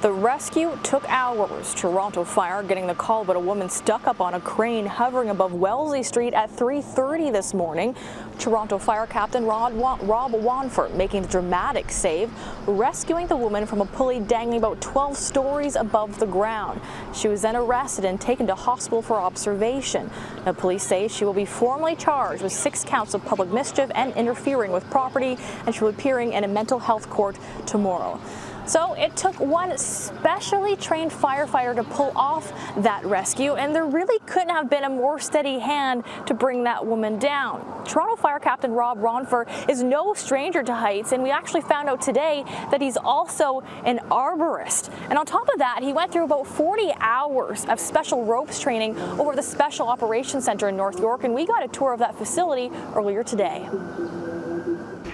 The rescue took hours. Toronto Fire getting the call about a woman stuck up on a crane hovering above Wellesley Street at 3:30 this morning. Toronto Fire Captain Rob Wanford making the dramatic save, rescuing the woman from a pulley dangling about 12 stories above the ground. She was then arrested and taken to hospital for observation. The police say she will be formally charged with 6 counts of public mischief and interfering with property, and she will be appearing in a mental health court tomorrow. So it took one specially trained firefighter to pull off that rescue, and there really couldn't have been a more steady hand to bring that woman down. Toronto Fire Captain Rob Ronfer is no stranger to heights, and we actually found out today that he's also an arborist. And on top of that, he went through about 40 hours of special ropes training over the Special Operations Center in North York, and we got a tour of that facility earlier today.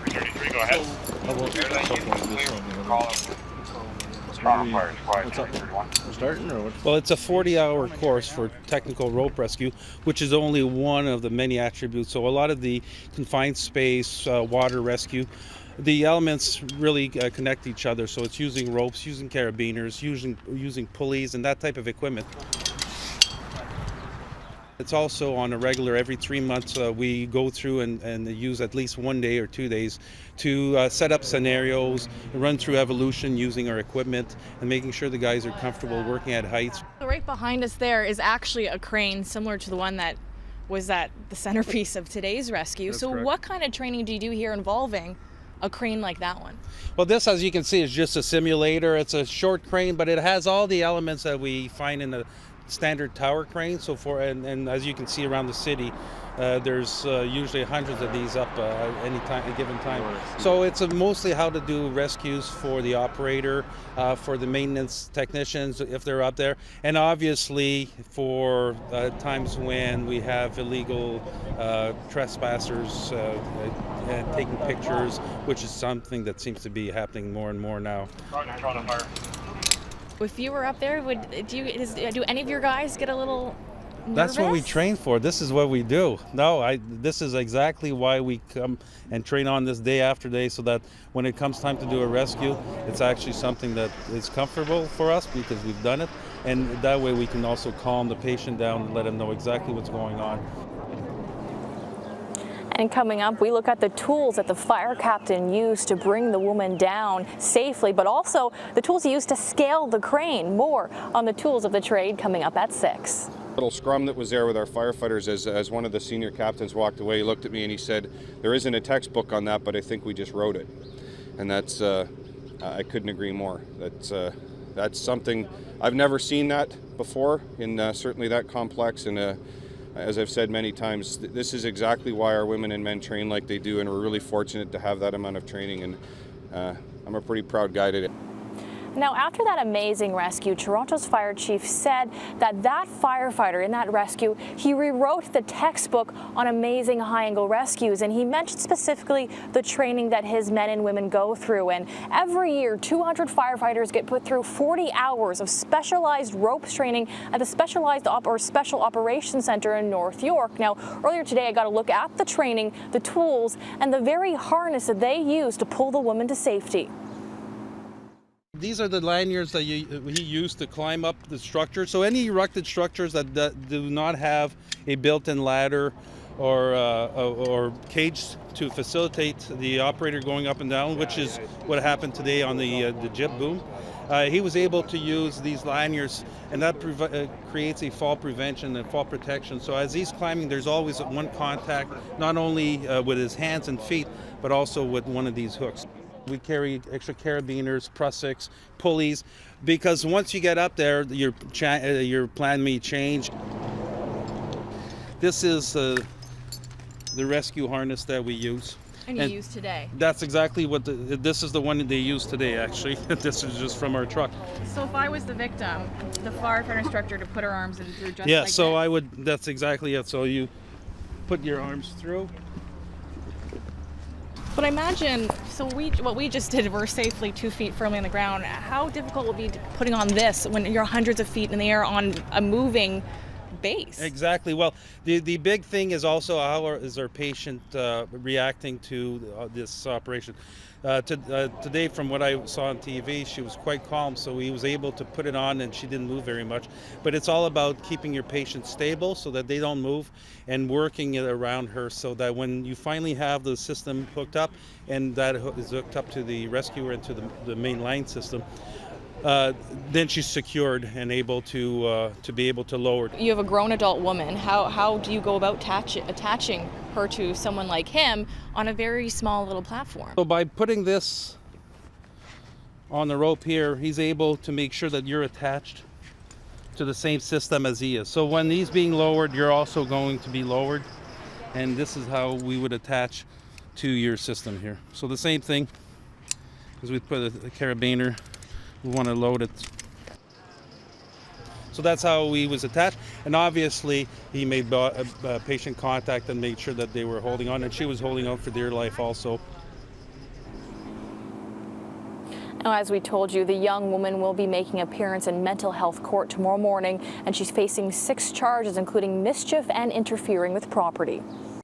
33, go ahead. We're starting or what? Well, it's a 40-hour course for technical rope rescue, which is only one of the many attributes. So a lot of the confined space, water rescue, the elements really connect each other. So it's using ropes, using carabiners, using pulleys and that type of equipment. It's also on a regular, every 3 months, we go through and use at least 1 day or 2 days to set up scenarios, run through evolution using our equipment and making sure the guys are comfortable working at heights. Right behind us there is actually a crane similar to the one that was at the centerpiece of today's rescue. That's so correct. What kind of training do you do here involving a crane like that one? Well, this, as you can see, is just a simulator. It's a short crane, but it has all the elements that we find in a standard tower crane. So and as you can see around the city, there's usually hundreds of these up any given time. So it's mostly how to do rescues for the operator, for the maintenance technicians if they're up there, and obviously for times when we have illegal trespassers taking pictures, which is something that seems to be happening more and more now. If you were up there, do any of your guys get a little nervous? That's what we train for. This is what we do. This is exactly why we come and train on this day after day, so that when it comes time to do a rescue, it's actually something that is comfortable for us because we've done it, and that way we can also calm the patient down and let them know exactly what's going on. And coming up, we look at the tools that the fire captain used to bring the woman down safely, but also the tools he used to scale the crane. More on the tools of the trade coming up at 6. Little scrum that was there with our firefighters as one of the senior captains walked away. He looked at me and he said, "There isn't a textbook on that, but I think we just wrote it." And that's, I couldn't agree more. That's something, I've never seen that before in certainly that complex, and as I've said many times, this is exactly why our women and men train like they do, and we're really fortunate to have that amount of training, and I'm a pretty proud guy today. Now, after that amazing rescue, Toronto's fire chief said that firefighter in that rescue, he rewrote the textbook on amazing high-angle rescues, and he mentioned specifically the training that his men and women go through. And every year, 200 firefighters get put through 40 hours of specialized ropes training at the Special Operations Center in North York. Now, earlier today, I got a look at the training, the tools, and the very harness that they use to pull the woman to safety. These are the lanyards that he used to climb up the structure. So any erected structures that do not have a built-in ladder or cage to facilitate the operator going up and down, which is what happened today on the jib boom. He was able to use these lanyards, and that creates a fall prevention and fall protection. So as he's climbing, there's always one contact, not only with his hands and feet, but also with one of these hooks. We carry extra carabiners, prussics, pulleys, because once you get up there, your plan may change. This is the rescue harness that we use. And you used today. That's exactly what this is the one that they used today, actually. This is just from our truck. So if I was the victim, the firefighter instructor to put her arms in through just yeah, like so this. I would, that's exactly it. So you put your arms through. But I imagine, what we just did, we're safely 2 feet firmly on the ground. How difficult would it be putting on this when you're hundreds of feet in the air on a moving base? Exactly. Well, the big thing is also how is our patient reacting to this operation. Today, from what I saw on TV, she was quite calm, so he was able to put it on and she didn't move very much. But it's all about keeping your patient stable so that they don't move, and working it around her so that when you finally have the system hooked up, and that is hooked up to the rescuer and to the main line system, then she's secured and able to be able to lower. You have a grown adult woman. How do you go about attaching her to someone like him on a very small little platform? So by putting this on the rope here, he's able to make sure that you're attached to the same system as he is. So when he's being lowered, you're also going to be lowered, and this is how we would attach to your system here. So the same thing as we put a carabiner. We want to load it. So that's how he was attached, and obviously he made patient contact and made sure that they were holding on, and she was holding on for dear life also. Now, as we told you, the young woman will be making an appearance in mental health court tomorrow morning, and she's facing 6 charges, including mischief and interfering with property.